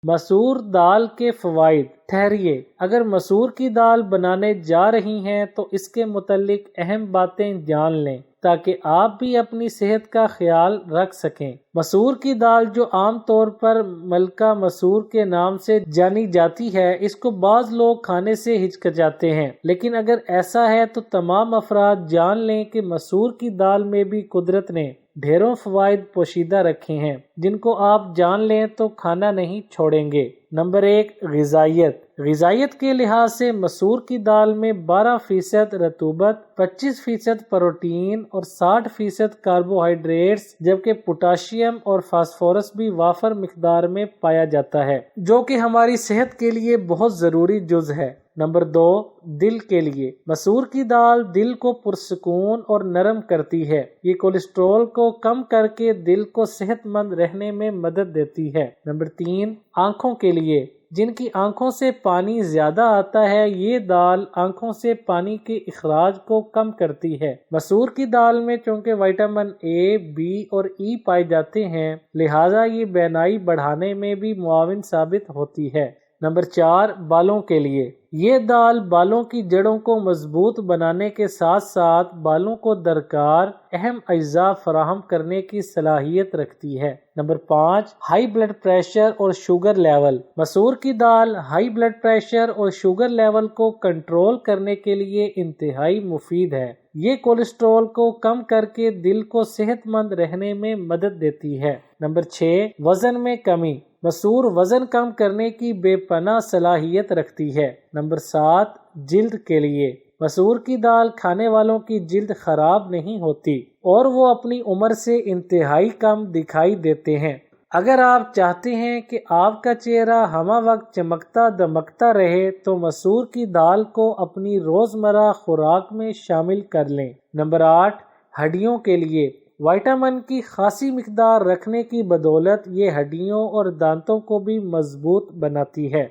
مسور دال کے فوائد۔ ٹھہریے، اگر مسور کی دال بنانے جا رہی ہیں تو اس کے متعلق اہم باتیں جان لیں تاکہ آپ بھی اپنی صحت کا خیال رکھ سکیں۔ مسور کی دال، جو عام طور پر ملکہ مسور کے نام سے جانی جاتی ہے، اس کو بعض لوگ کھانے سے ہچکچاتے ہیں، لیکن اگر ایسا ہے تو تمام افراد جان لیں کہ مسور کی دال میں بھی قدرت نے ڈھیروں فوائد پوشیدہ رکھے ہیں جن کو آپ جان لیں تو کھانا نہیں چھوڑیں گے۔ نمبر 1، غذائیت۔ غذائیت کے لحاظ سے مسور کی دال میں 12% رطوبت، 25% پروٹین اور 60% کاربوہائیڈریٹس، جبکہ پوٹاشیم اور فاسفورس بھی وافر مقدار میں پایا جاتا ہے، جو کہ ہماری صحت کے لیے بہت ضروری جز ہے۔ نمبر 2، دل کے لیے۔ مسور کی دال دل کو پرسکون اور نرم کرتی ہے۔ یہ کولیسٹرول کو کم کر کے دل کو صحت مند رہنے میں مدد دیتی ہے۔ نمبر 3، آنکھوں کے لیے۔ جن کی آنکھوں سے پانی زیادہ آتا ہے، یہ دال آنکھوں سے پانی کے اخراج کو کم کرتی ہے۔ مسور کی دال میں چونکہ وٹامن اے، بی اور ای پائے جاتے ہیں، لہٰذا یہ بینائی بڑھانے میں بھی معاون ثابت ہوتی ہے۔ نمبر 4، بالوں کے لیے۔ یہ دال بالوں کی جڑوں کو مضبوط بنانے کے ساتھ ساتھ بالوں کو درکار اہم اجزاء فراہم کرنے کی صلاحیت رکھتی ہے۔ نمبر 5، ہائی بلڈ پریشر اور شوگر لیول۔ مسور کی دال ہائی بلڈ پریشر اور شوگر لیول کو کنٹرول کرنے کے لیے انتہائی مفید ہے۔ یہ کولیسٹرول کو کم کر کے دل کو صحت مند رہنے میں مدد دیتی ہے۔ نمبر 6، وزن میں کمی۔ مسور وزن کم کرنے کی بے پناہ صلاحیت رکھتی ہے۔ نمبر 7، جلد کے لیے۔ مسور کی دال کھانے والوں کی جلد خراب نہیں ہوتی اور وہ اپنی عمر سے انتہائی کم دکھائی دیتے ہیں۔ اگر آپ چاہتے ہیں کہ آپ کا چہرہ ہمہ وقت چمکتا دمکتا رہے تو مسور کی دال کو اپنی روزمرہ خوراک میں شامل کر لیں۔ نمبر 8، ہڈیوں کے لیے۔ وٹامن کی خاصی مقدار رکھنے کی بدولت یہ ہڈیوں اور دانتوں کو بھی مضبوط بناتی ہے۔